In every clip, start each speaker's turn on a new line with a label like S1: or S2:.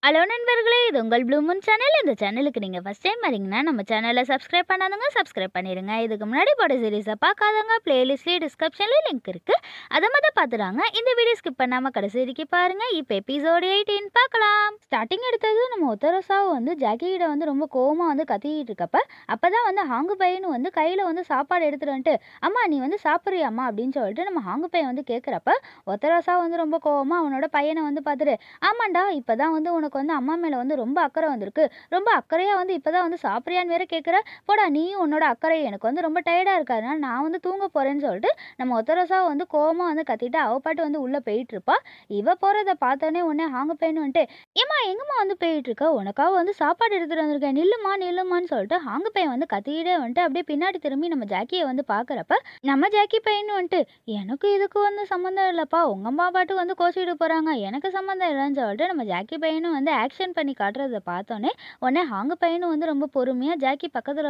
S1: Hello நண்பர்களே! இது உங்கள் ப்ளூ மூன் சேனல். இந்த சேனலுக்கு நீங்க ஃபர்ஸ்ட் டைம் வரீங்கன்னா, நம்ம சேனல சப்ஸ்கிரைப் பண்ணாதவங்க சப்ஸ்கிரைப் பண்ணிருங்க. இதுக்கு முன்னாடி போட்ட சீரிஸ பார்க்காதவங்க பிளேலிஸ்ட்லயே டிஸ்கிரிப்ஷன்ல லிங்க் இருக்கு. அத மொத பார்த்துறாங்க. இந்த வீடியோ ஸ்கிப் பண்ணாம கடைசி வரைக்கும் பாருங்க. இப்ப எபிசோட் 18 பார்க்கலாம். ஸ்டார்டிங் எடுத்தது நம்ம ஒத்தரோசாவ ஜாக்கி கிட்ட ரொம்ப கோவமா கத்திக்கிட்டு இருக்கப்ப, அப்பதான் ஹாங்கு பையனும் கையில சாப்பாடு எடுத்துட்டு வந்துட்டு, "அம்மா நீ சாப்பிடுறியாம்மா?" அப்படின்னு சொல்லிட்டு நம்ம ஹாங்கு பையன் கேட்கிறப்ப, ஒத்தரோசா ரொம்ப கோவமா அவனோட பையன பார்த்துட்டு, "ஆமாண்டா இப்பதான் உனக்கு அம்மா மேல ரொம்ப அக்கறை வந்திருக்கு. ரொம்ப அக்கறையா இப்பதான் சாப்பிடுறியான்னு வேற கேட்குற. போடா நீயும் உன்னோட அக்கறை எனக்கு ரொம்ப டயர்டா இருக்கு. அதனால நான் தூங்க போறேன்னு சொல்லிட்டு நம்ம ஒத்தரோசா கோவமா கத்திட்டு அவ பாட்டு உள்ள போயிட்டு இருப்பா. இவ போறத பார்த்தோன்னே உடனே ஹாங்க பையன் ஏம்மா எங்கம்மா போயிட்டு இருக்க? உனக்காக சாப்பாடு எடுத்துட்டு வந்திருக்கேன். நில்லுமா நில்லுமான்னு சொல்லிட்டு ஹாங்க பையன் கத்திக்கிட்டே அப்படியே பின்னாடி திரும்பி நம்ம ஜாக்கியை பார்க்குறப்ப நம்ம ஜாக்கி பையன் எனக்கு இதுக்கு சம்மந்தம் இல்லப்பா. உங்க அம்மா பாட்டு கோச்சிட்டு போறாங்க. எனக்கு சம்மந்தம் இல்லைன்னு சொல்லிட்டு நம்ம ஜாக்கி பையனும் ஆக்ஷன் பண்ணி காட்டுறத பார்த்தோன்னே உடனே ஹாங்க பையனும் ரொம்ப பொறுமையா ஜாக்கி பக்கத்துல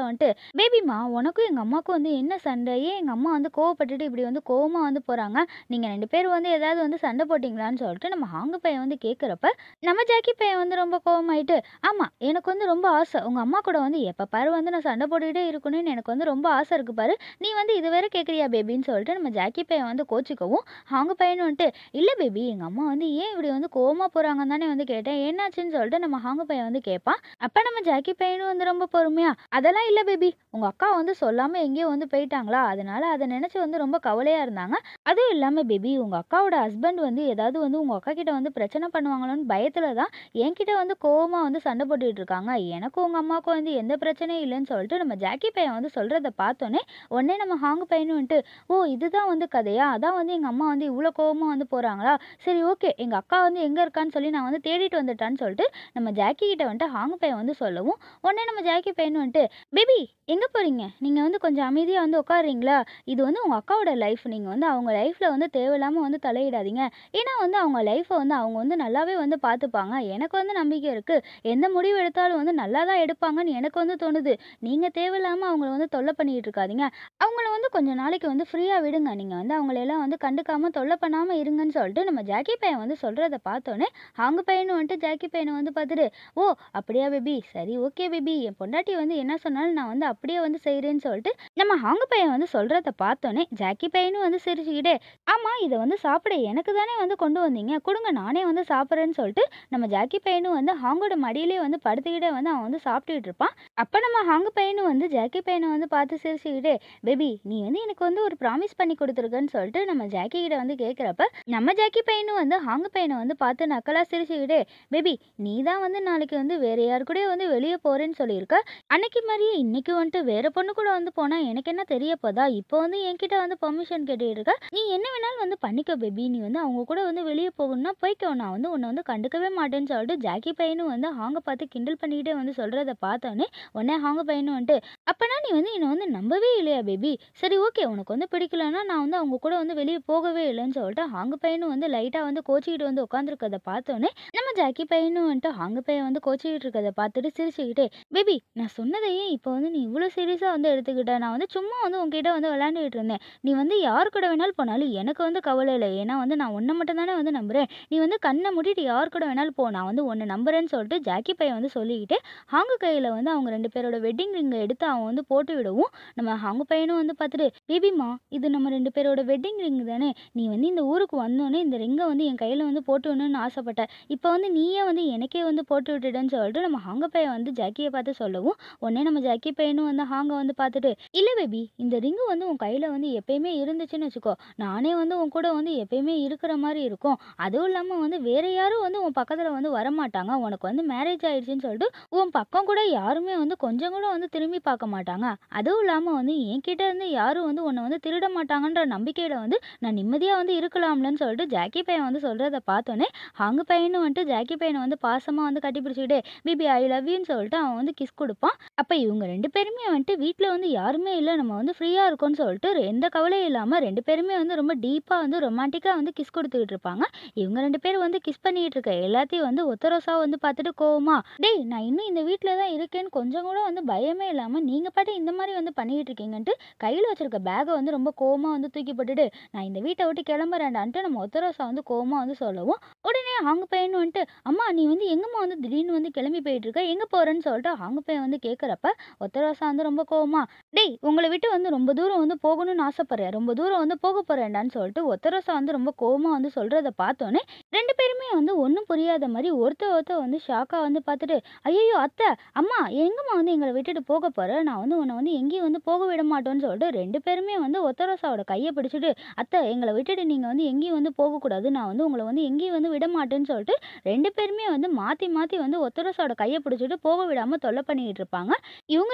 S1: பேபிமா உனக்கும் எங்க அம்மாவுக்கும் என்ன சண்டை? ஏன் எங்க அம்மா கோவப்பட்டுட்டு இப்படி கோவமா போறாங்க? நீங்க ரெண்டு பேரும் ஏதாவது சண்டை போட்டீங்களான்னு சொல்லிட்டு நம்ம ஹாங்க பையன் கேட்குறப்ப நம்ம ஜாக்கி பையன் ரொம்ப கோவமாயிட்டு, ஆமா எனக்கு ரொம்ப ஆசை உங்க அம்மா கூட எப்ப பாரு நான் சண்டை போட்டுக்கிட்டே இருக்கணும்னு எனக்கு ரொம்ப ஆசை இருக்கு பாரு. நீ இது வேற கேட்குறியா பேபின்னு சொல்லிட்டு நம்ம ஜாக்கி பையன் கோச்சிக்கவும் ஹாங்க பையன் இல்ல பேபி எங்க அம்மா ஏன் இப்படி கோவமா போறாங்கன்னு தானே கேட்டேன். என்னாச்சுன்னு சொல்லிட்டு நம்ம ஹாங்க பையன் கேட்பான். அப்ப நம்ம ஜாக்கி பையனும் ரொம்ப பொறுமையா, அதெல்லாம் இல்ல பேபி உங்க அக்கா சொல்லாம எங்கேயோ போயிட்டாங்களா, அதனால அதை நினைச்சு ரொம்ப கவலையா இருந்தாங்க. அதுவும் இல்லாம பேபி உங்க அக்காவோட ஹஸ்பண்ட் ஏதாவது உங்க அக்கா கிட்ட பிரச்சனை பண்ணுவாங்களோன்னு பயத்துல தான் என்கிட்ட கோவமா சண்டை போட்டுட்டு இருக்காங்க. எனக்கும் உங்க அம்மாவுக்கும் எந்த பிரச்சனையும் இல்லைன்னு சொல்லிட்டு நம்ம ஜாக்கி பையன் சொல்றத பார்த்தோன்னே உடனே நம்ம ஹாங்க பையனும் ஓ இதுதான் கதையா? அதான் எங்க அம்மா இவ்வளோ கோவமா போறாங்களா? சரி ஓகே எங்க அக்கா எங்க இருக்கான்னு சொல்லி நான் தேடிட்டு வந்துட்டான்னு சொல்லிட்டு நம்ம ஜாக்கி கிட்ட ஹாங்க பையன் சொல்லவும் உடனே நம்ம ஜாக்கி பையன் பேபி எங்க போறீங்க? நீங்க கொஞ்சம் அமைதியா உட்காருறீங்களா? இது உங்க அக்காவோட லைஃப். நீங்க அவங்க லைஃப்ல தேவையில்லாம தலையிடாதீங்க. ஏன்னா அவங்க லைஃப்பை அவங்க நல்லாவே பார்த்துப்பாங்க. எனக்கு நம்பிக்கை இருக்கு. எந்த முடிவு எடுத்தாலும் நல்லா தான் எடுப்பாங்கன்னு எனக்கு தோணுது. நீங்க தேவையில்லாம அவங்கள தொல்லை பண்ணிட்டு இருக்காதீங்க. அவங்கள கொஞ்ச நாளைக்கு ஃப்ரீயா விடுங்க. நீங்க அவங்களெல்லாம் கண்டுக்காம தொல்லை பண்ணாம இருங்கன்னு சொல்லிட்டு நம்ம ஜாக்கி பையன் சொல்றத பார்த்தோன்னே ஹாங்க பையனும் ஜாக்கி பையனை பார்த்துட்டு, ஓ அப்படியா பேபி, சரி ஓகே பேபி, என் பொண்டாட்டி என்ன சொன்னாலும் நான் அப்படியே செய்கிறேன்னு சொல்லிட்டு நம்ம ஹாங்க பையன் சொல்றத பார்த்தோன்னே ஜாக்கி பையனும் சிரிச்சுக்கிட்டே, ஆமா இதை சாப்பிட எனக்கு தானே கொண்டு வந்தீங்க, கொடுங்க நானே சாப்பிட்றேன்னு சொல்லிட்டு நம்ம ஜாக்கி பையனும் ஹாங்கோட மடியிலே படுத்துக்கிட்டே அவன் சாப்பிட்டுக்கிட்டு இருப்பான். அப்போ நம்ம ஹாங்க பையனும் ஜாக்கி பையனை பார்த்து சிரிச்சுக்கிட்டே, பேபி நீ எனக்கு ஒரு ப்ராமிஸ் பண்ணி கொடுத்துருக்கன்னு சொல்லிட்டு நம்ம ஜாக்கி கிட்ட கேட்குறப்ப நம்ம ஜாக்கி பையனும் ஹாங்க பையனை பார்த்து நக்கலா சிரிச்சுக்கிட்டே, பேபி நீ தான் நாளைக்கு வேற யாரு கூட வெளியே போறேன்னு சொல்லியிருக்க. அன்னைக்கு மாதிரியே இன்னைக்கு வேற பொண்ணு கூட போனா எனக்கு என்ன தெரிய போதா? இப்போ என்கிட்ட பெர்மிஷன் கேட்டுட்டு இருக்க. நீ என்ன வேணாலும் பண்ணிக்க பேபி. நீ அவங்க கூட வெளியே போகணும்னா போய்க்கோ. நான் உன்னை கண்டுக்கவே மாட்டேன்னு சொல்லிட்டு ஜாக்கி பையனும் ஹாங்க பார்த்து கிண்டல் பண்ணிக்கிட்டே சொல்றத பார்த்தோன்னே உடனே ஹாங்க பையனும் அப்பனா நீ என்னை நம்பவே இல்லையா பேபி? சரி ஓகே உனக்கு பிடிக்கலன்னா நான் அவங்க கூட வெளியே போகவே இல்லைன்னு சொல்லிட்டு ஹாங்க பையனும் லைட்டா கோச்சிக்கிட்டு உட்காந்துருக்கத பார்த்தோன்னே நம்ம ஜாக்கி பையனும் ஹாங்க பையன் கோச்சிக்கிட்டு இருக்கதை பார்த்துட்டு சிரிச்சுக்கிட்டே, பேபி நான் சொன்னதையே இப்போ நீ இவ்வளோ சீரியஸாக எடுத்துக்கிட்ட. நான் சும்மா உங்ககிட்ட விளையாண்டுக்கிட்டு இருந்தேன். நீ யார் கூட வேணாலும் போனாலும் எனக்கு கவலை இல்லை. ஏன்னா நான் உன்னை மட்டும் தானே நம்புறேன். நீ கண்ணை மூடிட்டு யார் கூட வேணாலும் போ. நான் உன்னை நம்புறேன்னு சொல்லிட்டு ஜாக்கி பையன் சொல்லிக்கிட்டு ஹாங்க கையில் அவங்க ரெண்டு பேரோட வெட்டிங் ரிங்கை எடுத்து அவன் போட்டு விடவும் நம்ம ஹாங்க பையனும் பார்த்துட்டு, பேபிமா இது நம்ம ரெண்டு பேரோட வெட்டிங் ரிங் தானே? நீ இந்த ஊருக்கு வந்தோடனே இந்த ரிங்கை என் கையில் போட்டு விடணும்னு ஆசைப்பட்டேன். இப்போ நீயே எனக்கே போட்டு விட்டுட்டேன்னு சொல்லிட்டு நம்ம ஹாங்க பையன் ஜாக்கியை பார்த்து சொல்லவும் உடனே நம்ம ஜாக்கி பையனும் ஹாங்க பார்த்துட்டு, இல்லை பேபி இந்த ரிங்கு உன் கையில் எப்பயுமே இருந்துச்சுன்னு வச்சுக்கோ. நானே உன் கூட எப்பயுமே இருக்கிற மாதிரி இருக்கும். அதுவும் இல்லாமல் வேற யாரும் உன் பக்கத்தில் வரமாட்டாங்க. உனக்கு மேரேஜ் ஆயிடுச்சுன்னு சொல்லிட்டு உன் பக்கம் கூட யாருமே கொஞ்சம் கூட திரும்பி பார்க்க மாட்டாங்க. அதுவும் இல்லாமல் என்கிட்ட யாரும் உன்னை திருட மாட்டாங்கன்ற நம்பிக்கையில நான் நிம்மதியாக இருக்கலாம்லன்னு சொல்லிட்டு ஜாக்கி பையன் சொல்றத பார்த்தோன்னே ஹாங்க பையனும் ஜாக்கி பையனை பாசமா கட்டி பிடிச்சிக்கிட்டே, பேபி ஐ லவ் யூன்னு சொல்லிட்டு அவன் கிஸ் கொடுப்பான். அப்ப இவங்க ரெண்டு பேருமே வீட்டில் யாருமே இல்லை, நம்ம ஃப்ரீயா இருக்கோம்னு சொல்லிட்டு எந்த கவலையும் இல்லாம ரெண்டு பேருமே ரொம்ப டீப்பா ரொமான்டிக்கா கிஸ் கொடுத்துக்கிட்டு இருப்பாங்க. இவங்க ரெண்டு பேரும் கிஸ் பண்ணிட்டு இருக்க எல்லாத்தையும் ஒத்தரோசா பார்த்துட்டு கோவமா, டேய் நான் இன்னும் இந்த வீட்டில் தான் இருக்கேன்னு கொஞ்சம் கொஞ்சம் கூட வந்து பயமே இல்லாம நீங்க பாட்டுக்கு இந்த மாரி வந்து பண்ணிக்கிட்டு இருக்கீங்கன்ட்டு, கையில வச்சிருக்க பேக்க வந்து ரொம்ப கோவமா வந்து தூக்கி போட்டுட்டு, "நான் இந்த வீட்ட விட்டு கிளம்புறேன்டான்ட்டு" நம்ம ஒத்தரோசா வந்து கோவமா வந்து சொல்லவும், உடனே அவங்க பையனும் வந்துட்டு, "அம்மா நீ வந்து எங்கம்மா வந்து திடீர்னு வந்து கிளம்பி போயிட்டு இருக்க? எங்க போறன்னு?" சொல்லிட்டு அவங்க பையன் வந்து கேட்கிறப்ப, ஒத்தரோசா வந்து ரொம்ப கோவமா, "டேய் உங்கள விட்டு வந்து ரொம்ப தூரம் வந்து போகணும்னு ஆசைப்படுறேன். ரொம்ப தூரம் வந்து போக போறேன்டான்னு" சொல்லிட்டு ஒத்தரோசா வந்து ரொம்ப கோவமா வந்து சொல்றத பார்த்தோனே, 2 பேருமே வந்து ஒண்ணும் புரியாத மாரி ஒருத்தர் வந்து ஷாக்கா வந்து பார்த்துட்டு, "ஐயய்யோ! அத்தை, அம்மா எங்கம்மா வந்து எங்கள விட்டுட்டு போக போற? நான் வந்து உன்ன வந்து எங்கேயும் வந்து போக விட மாட்டோம்ன்னு" சொல்லிட்டு 2 பேருமே வந்து ஒத்தரோசாவோட கைய பிடிச்சுட்டு, "அத்தை எங்கள விட்டுட்டு நீங்க வந்து எங்கேயும் வந்து போகக்கூடாது. நான் வந்து உங்கள வந்து எங்கேயும் வந்து விடமாட்டேன்னு" சொல்லிட்டு 2 பேருமே வந்து மாத்தி மாத்தி வந்து ஒத்தரோசாவோட கைய பிடிச்சுட்டு போக விடாம தொல்ல பண்ணிக்கிட்டு இருப்பாங்க. இவங்க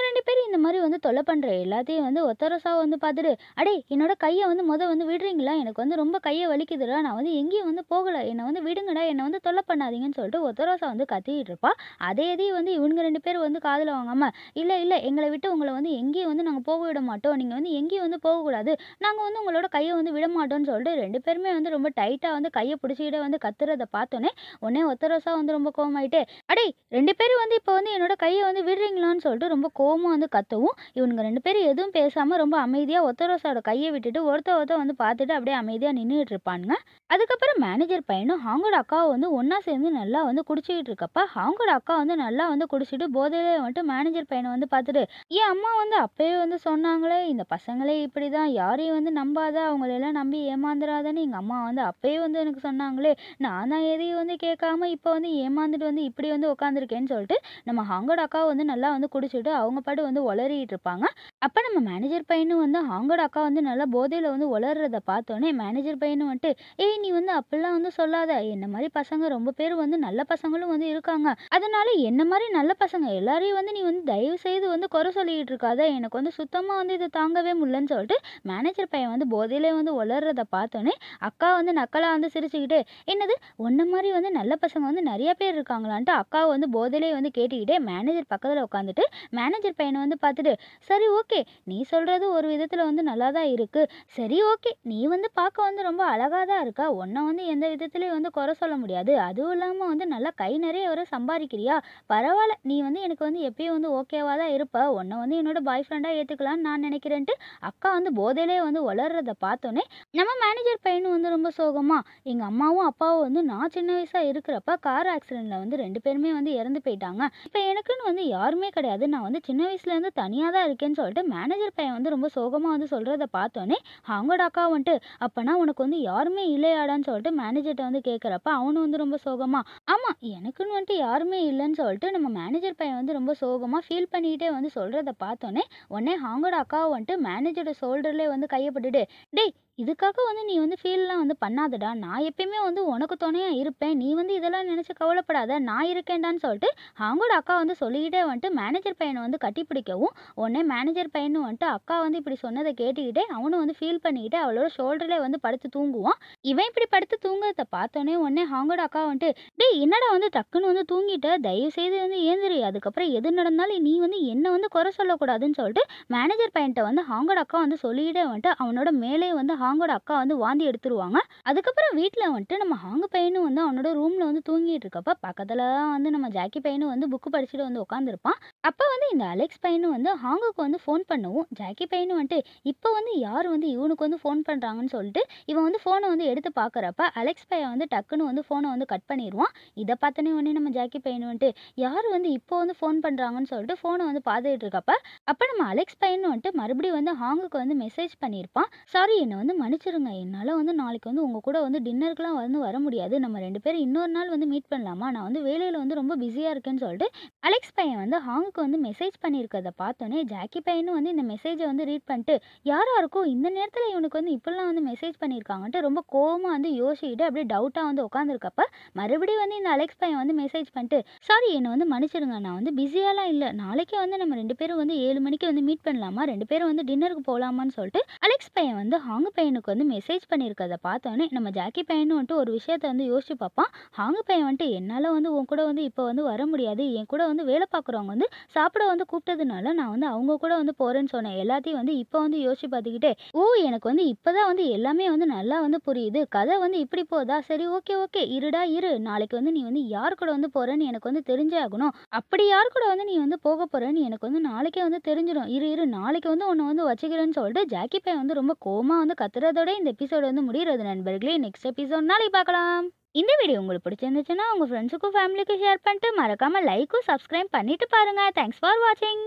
S1: 2 பேரும் இந்த மாரி வந்து தொல்ல பண்ற எல்லாத்தையும் வந்து ஒத்தரோசா வந்து பார்த்துட்டு, "அடேய் என்னோட கைய வந்து வந்து விடுறீங்களா? எனக்கு வந்து ரொம்ப கைய வலிக்குதுடா. நான் வந்து எங்கேயும் வந்து போகல. என்ன வந்து விடுங்கடா. என்ன வந்து தொல்ல பண்ணாதீங்கன்னு" சொல்லிட்டு ஒத்தரோசா வந்து கத்திக்கிட்டு இருப்பா. அதே இதையும் வந்து இவனுங்க 2 பேரும் வந்து காதுல வாங்காம, "இல்ல, இல்ல எங்கள விட்டு உங்கள வந்து எங்கேயும் வந்து நாங்க போக விட மாட்டோம். நீங்க வந்து எங்கேயும் வந்து போகக்கூடாது. நாங்க வந்து உங்களோட கைய வந்து விடமாட்டோம்ன்னு" சொல்லிட்டு 2 பேருமே வந்து ரொம்ப டைட்டா வந்து கைய பிடிச்சுக்கிட்டே வந்து கத்துறத பார்த்தோனே, உடனே ஒத்தரோசா வந்து ரொம்ப கோவமாயிட்டு, "அடேய் 2 பேரும் வந்து இப்ப வந்து என்னோட கைய வந்து விடுறீங்களான்னு" சொல்லிட்டு ரொம்ப கோவமா வந்து கத்தவும், இவனுங்க 2 பேரும் எதுவும் பேசாம ரொம்ப அமைதியா ஒத்தரோசாவோட கைய விட்டுட்டு ஒருத்தர் வந்து பார்த்துட்டு அப்படியே அமைதியா நின்னுகிட்டு இருப்பானுங்க. அதுக்கப்புறம் மேனேஜர் பையனும் ஹாங்கோட அக்காவும் வந்து ஒண்ணா சேர்ந்து நல்லா வந்து குடிச்சுக்கிட்டு இருக்கப்ப, ஹாங்கோட அக்கா வந்து நல்லா வந்து குடிச்சிட்டு போதையிலே வந்துட்டு மேனேஜர் பையனை வந்து பார்த்துட்டு, "என் அம்மா வந்து அப்பயே வந்து சொன்னாங்களே, இந்த பசங்களே இப்படிதான். யாரையும் வந்து நம்பாத. அவங்களெல்லாம் நம்பி ஏமாந்துறாதன்னு எங்க அம்மா வந்து அப்பயே வந்து எனக்கு சொன்னாங்களே. நான் தான் எதையும் வந்து கேட்காம இப்ப வந்து ஏமாந்துட்டு வந்து இப்படி வந்து உட்காந்துருக்கேன்னு" சொல்லிட்டு நம்ம ஹாங்கோட அக்கா வந்து நல்லா வந்து குடிச்சிட்டு அவங்க பாட்டு வந்து உளறிட்டு இருப்பாங்க. அப்ப நம்ம மேனேஜர் பையனும் வந்து ஹாங்கோட அக்கா வந்து நல்லா போதையில வந்து உளர்றத பார்த்தோனே, மேனேஜர் பையனும் வந்துட்டு, "ஏய் நீ வந்து அப்படிலாம் வந்து சொல்லாத. என்ன மாரி பசங்க ரொம்ப பேர் வந்து நல்ல பசங்களும் வந்து இருக்காங்க. அதனால என்ன மாரி நல்ல பசங்க எல்லாரையும் வந்து நீ வந்து தயவு செய்து வந்து குறை சொல்லிக்கிட்டு இருக்காத. எனக்கு வந்து சுத்தமா வந்து இத தாங்கவே முடியலன்னு" சொல்லிட்டு மேனேஜர் பையன் வந்து போதையிலே வந்து உளர்றத பார்த்தோனே, அக்கா வந்து நக்கலா வந்து சிரிச்சுக்கிட்டு, "என்னது உன்ன மாரி வந்து நல்ல பசங்க வந்து நெறைய பேர் இருக்காங்களான்ட்டு" அக்காவ வந்து போதையிலே வந்து கேட்டுக்கிட்டே மேனேஜர் பக்கத்துல உட்காந்துட்டு, மேனேஜர் பையன வந்து பார்த்துட்டு, "சரி ஓகே. நீ சொல்றது ஒரு விதத்துல வந்து நல்லா தான் இருக்கு. சரி ஓகே. நீ வந்து பார்க்க வந்து ரொம்ப அழகா தான் இருக்க. உன்ன வந்து எந்த விதத்துலயும் வந்து குறை சொல்ல முடியாது. அதுவும் இல்லாம வந்து நல்லா கை நிறைய வேற சம்பாதிக்கிறியா? பரவால்ல. நீ வந்து எனக்கு வந்து எப்பயும் வந்து ஓகேவா தான் இருப்ப. உன்ன வந்து என்னோட பாய் ஃப்ரெண்டா ஏத்துக்கலான்னு நான் நினைக்கிறேன்ட்டு" அக்கா வந்து போதையிலே வந்து உளர்றத பார்த்தோனே, நம்ம மேனேஜர் பையனும் வந்து ரொம்ப சோகமா, "எங்க அம்மாவும், அப்பாவும் வந்து நான் சின்ன வயசா இருக்கிறப்ப கார் ஆக்சிடென்ட்ல வந்து 2 பேருமே வந்து இறந்து போயிட்டாங்க. இப்ப எனக்குன்னு வந்து யாருமே கிடையாது. நான் வந்து சின்ன வயசுல இருந்து தனியா தான் இருக்கேன்னு" சொல்லிட்டு மேனேஜர் பையன் வந்து ரொம்ப சோகமா வந்து சொல்றத பார்த்தோனே, அவங்களோட அக்கா வந்துட்டு, "அப்பனா உனக்கு வந்து யாருமே இல்லையாடான்னு" சொல்லிட்டு மேனேஜர்ட்ட வந்து கேட்கிறப்ப, அவனும் வந்து ரொம்ப சோகமா, "ஆமா எனக்குன்னு வந்துட்டு யாருமே இல்லன்னு" சொல்லிட்டு நம்ம மேனேஜர் பையன் வந்து ரொம்ப சோகமா ஃபீல் பண்ணிக்கிட்டே வந்து சொல்றத பார்த்தோனே, உடனே அவங்களோட அக்காவ வந்துட்டு மேனேஜரோட ஷோல்டர்லயே வந்து கைய போட்டுட்டு, "டேய் இதுக்காக வந்து நீ வந்து ஃபீல்லாம் வந்து பண்ணாதடா. நான் எப்பயுமே வந்து உனக்கு துணையா இருப்பேன். நீ வந்து இதெல்லாம் நினைச்சு கவலைப்படாத. நான் இருக்கேன்டான்னு" சொல்லிட்டு அவங்களோட அக்கா வந்து சொல்லிக்கிட்டே வந்துட்டு மேனேஜர் பையன வந்து கட்டிப்பிடிக்கவும், உடனே மேனேஜர் பையனும் வந்துட்டு அக்கா வந்து இப்படி சொன்னத கேட்டுக்கிட்டே அவனும் வந்து ஃபீல் பண்ணிக்கிட்டு அவளோட ஷோல்டர்லயே வந்து படுத்து தூங்குவான். இவன் இப்படி படுத்து தூங்குறத பார்த்தோனே உடனே அவங்களோட அக்கா வந்துட்டு, "டேய் என்னடா வந்து டக்குன்னு வந்து தூங்கிட்ட? தயவு செய்து வந்து ஏந்திரி. அதுக்கப்புறம் எது நடந்தாலும் நீ வந்து என்ன வந்து குறை சொல்லக்கூடாதுன்னு" சொல்லிட்டு மேனேஜர் பையன்ட்ட வந்து அவங்களோட அக்கா வந்து சொல்லிக்கிட்டே வந்துட்டு அவனோட மேலேயே வந்து அவங்களோட அக்கா வந்து வாந்தி எடுத்துருவாங்க. அதுக்கப்புறம் வீட்ல வந்துட்டு நம்ம ஹாங்கு பையனும் வந்து அவனோட ரூம்ல வந்து தூங்கிட்டு இருக்கப்ப, பக்கத்துல தான் வந்து நம்ம ஜாக்கி பையனும் வந்து புக் படிச்சுட்டு வந்து உட்காந்துருப்பான். அப்ப வந்து இந்த அலெக்ஸ் பையனும் வந்து ஹாங்குக்கு வந்து ஃபோன் பண்ணவும், ஜாக்கி பையனும் வந்துட்டு, இப்ப வந்து யார் வந்து இவனுக்கு வந்து ஃபோன் பண்றாங்கன்னு சொல்லிட்டு, இவன் வந்து ஃபோன வந்து எடுத்து பார்க்கறப்ப, அலெக்ஸ் பையன் வந்து டக்குன்னு வந்து ஃபோன வந்து கட் பண்ணிருவான். இத பார்த்தோனே உடனே நம்ம ஜாக்கி பையன் வந்துட்டு, யார் வந்து இப்போ வந்து ஃபோன் பண்றாங்கன்னு சொல்லிட்டு ஃபோன வந்து பார்த்துட்டு இருக்கப்ப, அப்ப நம்ம அலெக்ஸ் பையனும் வந்துட்டு மறுபடியும் வந்து ஹாங்குக்கு வந்து மெசேஜ் பண்ணியிருப்பான். "சாரி என்ன வந்து மன்னிச்சிடுங்க. என்னால வந்து நாளைக்கு வந்து உங்க கூட வந்து டின்னருக்குலாம் வந்து வர முடியாது. நம்ம 2 பேரும் இன்னொரு நாள் வந்து மீட் பண்ணலாமா? நான் வந்து வேலையில வந்து ரொம்ப பிஸியா இருக்கேன்னு" சொல்லிட்டு அலெக்ஸ் பையன் வந்து ஹாங்குக்கு வந்து மெசேஜ் பண்ணியிருக்கிறத பார்த்தோன்னே, ஜாக்கி பையனும் வந்து இந்த மெசேஜ வந்து ரீட் பண்ணிட்டு, யாரா இருக்கும்? இந்த நேரத்தில இவனுக்கு வந்து இப்படிலாம் வந்து மெசேஜ் பண்ணியிருக்காங்கன்ட்டு ரொம்ப கோவமா வந்து யோசிச்சுக்கிட்டு அப்படியே டவுட்டா வந்து உட்காந்துருக்கப்ப, மறுபடியும் வந்து இந்த அலெக்ஸ் பையன் வந்து மெசேஜ் பண்ணிட்டு, "சாரி என்ன வந்து மன்னிச்சிடுங்க. நான் வந்து பிஸியாலாம் இல்ல. நாளைக்கே வந்து நம்ம 2 பேரும் வந்து 7 மணிக்கு வந்து மீட் பண்ணலாமா? 2 பேரும் வந்து டின்னருக்கு போலாமான்னு" சொல்லிட்டு அலெக்ஸ் பையன் வந்து ஹாங்கு பையனுக்கு வந்து மெசேஜ் பண்ணியிருக்கத பார்த்தோன்னே நம்ம ஜாக்கி பையனும் வந்துட்டு ஒரு விஷயத்த வந்து யோசிச்சு பார்ப்பான். ஹாங்கு பையன் வந்துட்டு என்னால் வந்து உன் கூட வந்து இப்போ வந்து வர முடியாது. என் கூட வந்து வேலை பார்க்குறவங்க வந்து சாப்பிட வந்து கூப்பிட்டதுனால நான் வந்து அவங்க கூட வந்து போறேன்னு சொன்னேன். எல்லாத்தையும் வந்து இப்போ வந்து யோசிச்சு பார்த்துக்கிட்டே, ஓ! எனக்கு வந்து இப்பதான் வந்து எல்லாமே வந்து நல்லா வந்து புரியுது. கதை வந்து இப்படி போதா? சரி, ஓகே, ஓகே. இருடா இரு. நாளைக்கு வந்து நீ வந்து யார் கூட வந்து போறன்னு எனக்கு வந்து தெரிஞ்சே ஆகணும். அப்படி யார் கூட வந்து நீ வந்து போக போறன்னு எனக்கு வந்து நாளைக்கே வந்து தெரிஞ்சிடும். இரு, இரு. நாளைக்கு வந்து உன்ன வந்து வச்சுக்கிறேன்னு சொல்லிட்டு ஜாக்கி பையன் வந்து ரொம்ப கோவமா வந்து கத்துறதோட இந்த எபிசோட் வந்து முடியறது நண்பர்களே. நெக்ஸ்ட் எபிசோட் நாளைக்கு பார்க்கலாம். இந்த வீடியோ உங்களுக்கு பிடிச்சிருந்துச்சுன்னா உங்க ஃப்ரெண்ட்ஸுக்கும் ஃபேமிலிக்கும் ஷேர் பண்ணிட்டு மறக்காம லைக்கும் சப்ஸ்கிரைப் பண்ணிட்டு பாருங்க. தேங்க்ஸ் ஃபார் வாட்சிங்.